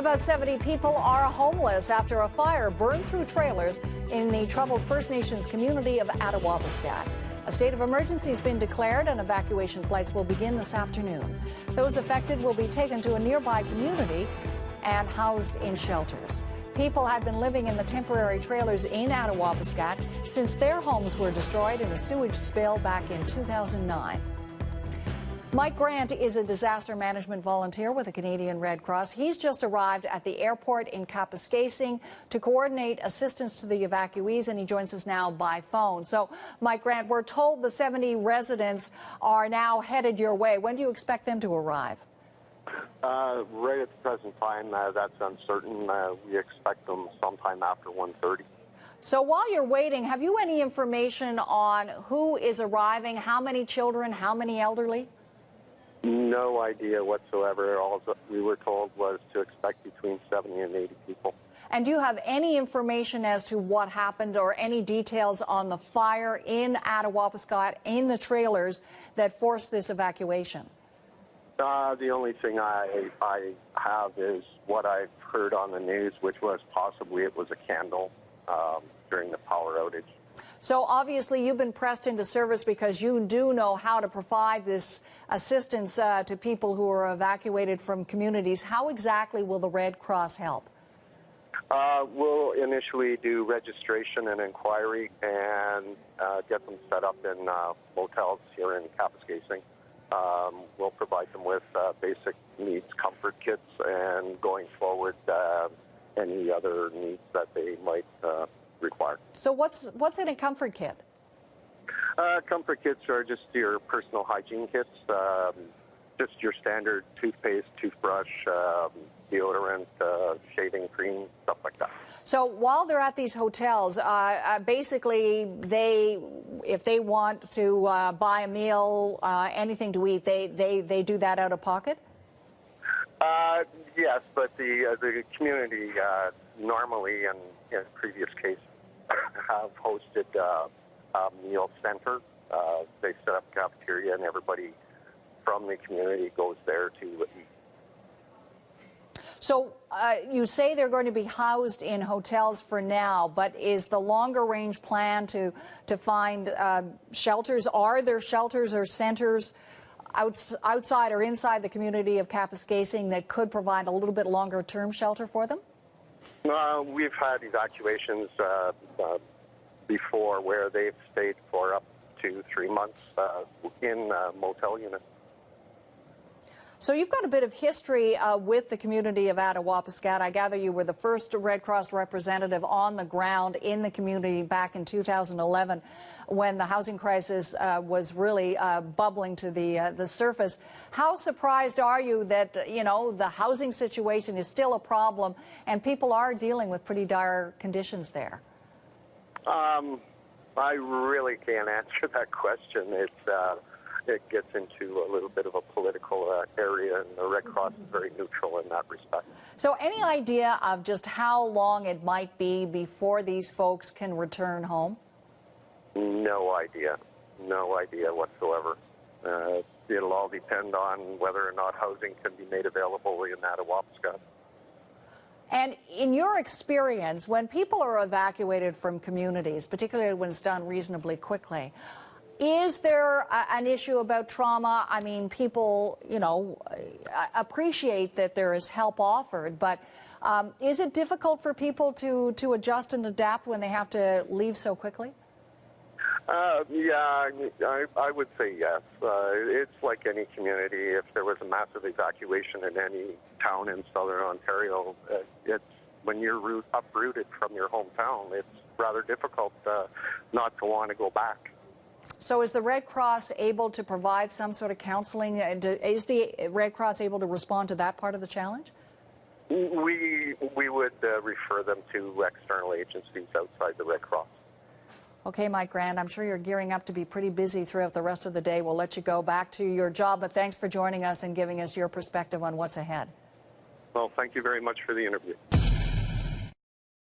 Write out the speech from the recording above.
About 70 people are homeless after a fire burned through trailers in the troubled First Nations community of Attawapiskat. A state of emergency has been declared and evacuation flights will begin this afternoon. Those affected will be taken to a nearby community and housed in shelters. People have been living in the temporary trailers in Attawapiskat since their homes were destroyed in a sewage spill back in 2009. Mike Grant is a disaster management volunteer with the Canadian Red Cross. He's just arrived at the airport in Attawapiskat to coordinate assistance to the evacuees, and he joins us now by phone. So, Mike Grant, we're told the 70 residents are now headed your way. When do you expect them to arrive? Right at the present time, that's uncertain. We expect them sometime after 1:30. So while you're waiting, have you any information on who is arriving, how many children, how many elderly? No idea whatsoever. All that we were told was to expect between 70 and 80 people. And do you have any information as to what happened or any details on the fire in Attawapiskat, in the trailers that forced this evacuation? The only thing I have is what I've heard on the news, which was possibly it was a candle during the power outage. So obviously you've been pressed into service because you do know how to provide this assistance to people who are evacuated from communities. How exactly will the Red Cross help? We'll initially do registration and inquiry and get them set up in motels here in Attawapiskat. We'll provide them with basic needs comfort kits, and going forward, any other needs that they might require. So what's in a comfort kit? Comfort kits are just your personal hygiene kits, just your standard toothpaste, toothbrush, deodorant, shaving cream, stuff like that. So while they're at these hotels, basically if they want to buy a meal, anything to eat, they do that out of pocket? Yes, but the community normally, in previous cases, have hosted a meal center. They set up a cafeteria, and everybody from the community goes there to eat. So you say they're going to be housed in hotels for now, but is the longer range plan to find shelters? Are there shelters or centers outside or inside the community of Attawapiskat that could provide a little bit longer term shelter for them? We've had evacuations before where they've stayed for up to 3 months in motel units. So you've got a bit of history with the community of Attawapiskat. I gather you were the first Red Cross representative on the ground in the community back in 2011 when the housing crisis was really bubbling to the surface. How surprised are you that, you know, the housing situation is still a problem and people are dealing with pretty dire conditions there? I really can't answer that question. It gets into a little bit of a political area, and the Red Cross is very neutral in that respect. So any idea of just how long it might be before these folks can return home? No idea. No idea whatsoever. It'll all depend on whether or not housing can be made available in Attawapiskat. And in your experience, when people are evacuated from communities, particularly when it's done reasonably quickly, is there an issue about trauma? I mean, people, you know, appreciate that there is help offered, but is it difficult for people to adjust and adapt when they have to leave so quickly? Yeah, I would say yes. It's like any community. If there was a massive evacuation in any town in southern Ontario, it's when you're uprooted from your hometown, it's rather difficult not to want to go back. So is the Red Cross able to provide some sort of counseling? Is the Red Cross able to respond to that part of the challenge? We would refer them to external agencies outside the Red Cross. Okay, Mike Grant, I'm sure you're gearing up to be pretty busy throughout the rest of the day. We'll let you go back to your job, but thanks for joining us and giving us your perspective on what's ahead. Well, thank you very much for the interview.